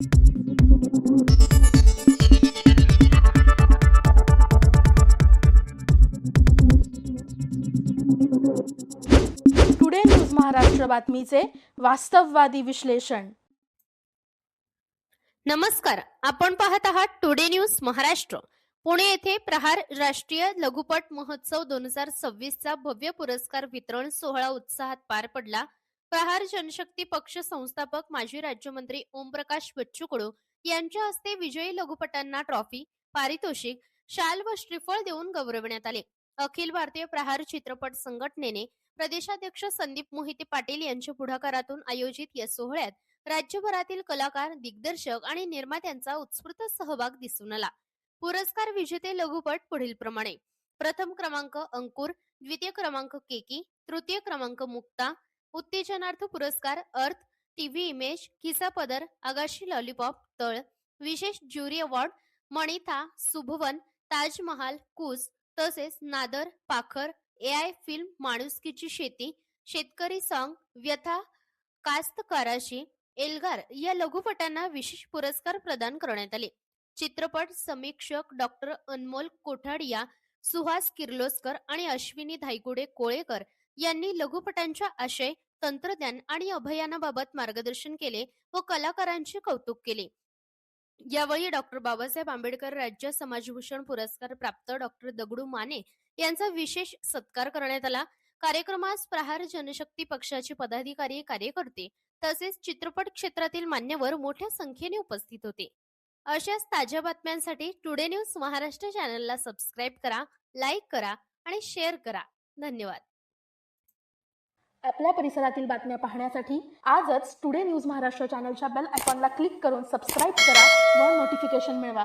Today news Maharashtra बातमीचे वास्तववादी विश्लेषण. नमस्कार, आपण पाहत आहात टुडे न्यूज महाराष्ट्र. पुणे येथे प्रहार राष्ट्रीय लघुपट महोत्सव 2026चा भव्य पुरस्कार वितरण सोहळा उत्साहात पार पडला. प्रहार जनशक्ती पक्ष संस्थापक माजी राज्यमंत्री ओमप्रकाश बच्चू कडू यांच्या हस्ते विजयी लघुपटांना ट्रॉफी, पारितोषिक, शाल व श्रीफळ देऊन गौरवण्यात आले. अखिल भारतीय प्रहार चित्रपट संघटनेने प्रदेशाध्यक्ष संदीप मोहिते पाटील यांच्या पुढाकारातून आयोजित या सोहळ्यात राज्यभरातील कलाकार, दिग्दर्शक आणि निर्मात्यांचा उत्स्फूर्त सहभाग दिसून आला. पुरस्कार विजेते लघुपट पुढील प्रमाणे: प्रथम क्रमांक अंकुर, द्वितीय क्रमांक केकी, तृतीय क्रमांक मुक्ता. उत्तेजनार्थ पुरस्कार अर्थ, टीव्ही इमेज, खिसा पदर, आगाशी लॉलीपॉप, तळ. विशेष ज्युरी अवॉर्ड मणिथा, शुभवन, ताजमहाल, कूस. तसेच नादर, पाखर, AI फिल्म, माणुसकीची शेती, शेतकरी सॉंग, व्यथा, कास्तकाराशी, एल्गार या लघुपटांना विशेष पुरस्कार प्रदान करण्यात आले. चित्रपट समीक्षक डॉक्टर अनमोल कोठाडिया, सुहास किर्लोस्कर आणि अश्विनी धायगुडे कोळेकर यांनी लघुपटांच्या आशय, तंत्रज्ञान आणि अभियानाबाबत मार्गदर्शन केले व कलाकारांचे कौतुक केले. यावेळी डॉक्टर बाबासाहेब आंबेडकर राज्य समाजभूषण पुरस्कार प्राप्त डॉक्टर दगडू माने यांचा विशेष सत्कार करण्यात आला. कार्यक्रमास प्रहार जनशक्ती पक्षाचे पदाधिकारी, कार्यकर्ते तसेच चित्रपट क्षेत्रातील मान्यवर मोठ्या संख्येने उपस्थित होते. अशाच ताज्या बातम्यांसाठी टुडे न्यूज महाराष्ट्र चॅनलला सबस्क्राईब करा, लाईक करा आणि शेअर करा. धन्यवाद. आपल्या परिसरातील बातम्या पाहण्यासाठी आजच टुडे न्यूज महाराष्ट्र चॅनलच्या बेल आयकॉनला क्लिक करून सबस्क्राईब करा व नोटिफिकेशन मिळवा.